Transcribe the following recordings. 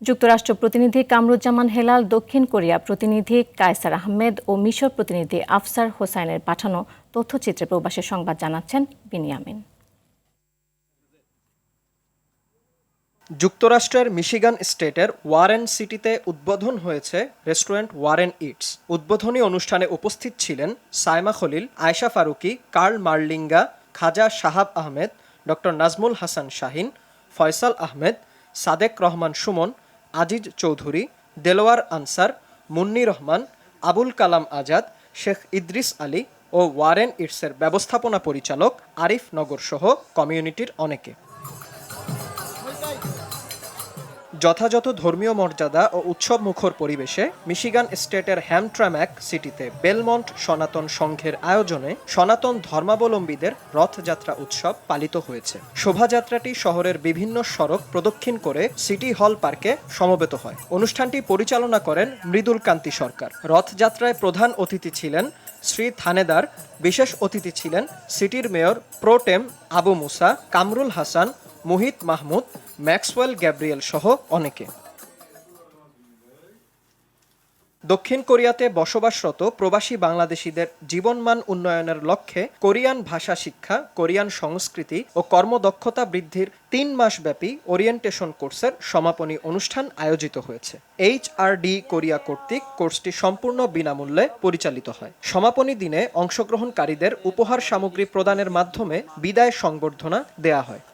যুক্তরাষ্ট্র প্রতিনিধি কামরুজ্জামান হেলাল, দক্ষিণ কোরিয়া প্রতিনিধি কায়সার আহমেদ ও মিশর প্রতিনিধি আফসার হোসাইনের পাঠানো তথ্যচিত্রে প্রবাসী সংবাদ জানাচ্ছেন বিনিয়ামিন। যুক্তরাষ্ট্রের মিশিগান স্টেটের ওয়ারেন সিটিতে উদ্বোধন হয়েছে রেস্টুরেন্ট ওয়ারেন ইটস। উদ্বোধনী অনুষ্ঠানে উপস্থিত ছিলেন সাইমা খলিল, আয়েশা ফারুকি, কার্ল মার্লিঙ্গা, খাজা শাহাব আহমেদ, ডক্টর নাজমুল হাসান শাহিন, ফয়সাল আহমেদ, সাদেক রহমান সুমন, আজিজ চৌধুরী, দেলোয়ার আনসার, মুন্নি রহমান, আবুল কালাম আজাদ, শেখ ইদ্রিস আলী ও ওয়ারেন ইটসের ব্যবস্থাপনা পরিচালক আরিফ নগর সহ কমিউনিটির অনেকে। যথাযথ ধর্মীয় মর্যাদা ও উৎসব মুখর পরিবেশে মিশিগান স্টেটের হ্যামট্রাম্যাক সিটিতে বেলমন্ট সনাতন সংঘের আয়োজনে সনাতন ধর্মাবলম্বীদের রথযাত্রা উৎসব পালিত হয়েছে। শোভাযাত্রাটি শহরের বিভিন্ন সড়ক প্রদক্ষিণ করে সিটি হল পার্কে সমবেত হয়। অনুষ্ঠানটি পরিচালনা করেন মৃদুল কান্তি সরকার। রথযাত্রায় প্রধান অতিথি ছিলেন শ্রী থানেদার, বিশেষ অতিথি ছিলেন সিটির মেয়র প্রোটেম আবু মুসা, কামরুল হাসান, মুহিত মাহমুদ, ম্যাক্সওয়েল গ্যাব্রিয়েল সহ অনেকে। দক্ষিণ কোরিয়াতে বসবাসরত প্রবাসী বাংলাদেশিদের জীবনমান উন্নয়নের লক্ষ্যে কোরিয়ান ভাষা শিক্ষা, কোরিয়ান সংস্কৃতি ও কর্মদক্ষতা বৃদ্ধির 3 মাসব্যাপী ওরিয়েন্টেশন কোর্সের সমাপনী অনুষ্ঠান আয়োজিত হয়েছে। HRD কোরিয়া কর্তৃক কোর্সটি সম্পূর্ণ বিনামূল্যে পরিচালিত হয়। সমাপনী দিনে অংশগ্রহণকারীদের উপহার সামগ্রী প্রদানের মাধ্যমে বিদায় সংবর্ধনা দেয়া হয়।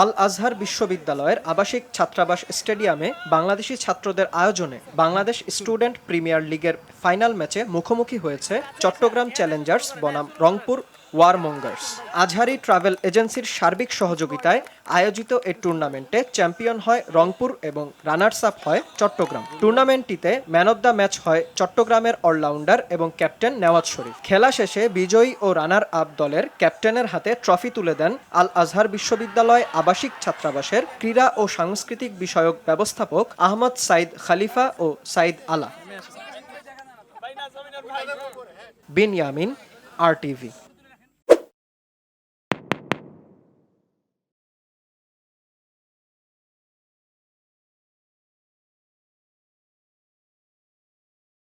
আল আজহার বিশ্ববিদ্যালয়ের আবাসিক ছাত্রাবাস স্টেডিয়ামে বাংলাদেশি ছাত্রদের আয়োজনে বাংলাদেশ স্টুডেন্ট প্রিমিয়ার লিগের ফাইনাল ম্যাচে মুখোমুখি হয়েছে চট্টগ্রাম চ্যালেঞ্জার্স বনাম রংপুর ওয়ারমঙ্গার্স। আজহারি ট্রাভেল এজেন্সির সার্বিক সহযোগিতায় আয়োজিত এই টুর্নামেন্টে চ্যাম্পিয়ন হয় রংপুর এবং রানার্স আপ হয় চট্টগ্রাম। টুর্নামেন্টটিতে ম্যান অব দ্য ম্যাচ হয় চট্টগ্রামের অলরাউন্ডার এবং ক্যাপ্টেন নেওয়াজ শরীফ। খেলা শেষে বিজয়ী ও রানার আপ দলের ক্যাপ্টেনের হাতে ট্রফি তুলে দেন আল আজহার বিশ্ববিদ্যালয় আবাসিক ছাত্রাবাসের ক্রীড়া ও সাংস্কৃতিক বিষয়ক ব্যবস্থাপক আহমদ সাইদ খালিফা ও সাইদ আলা। বিনিয়ামিন, RTV।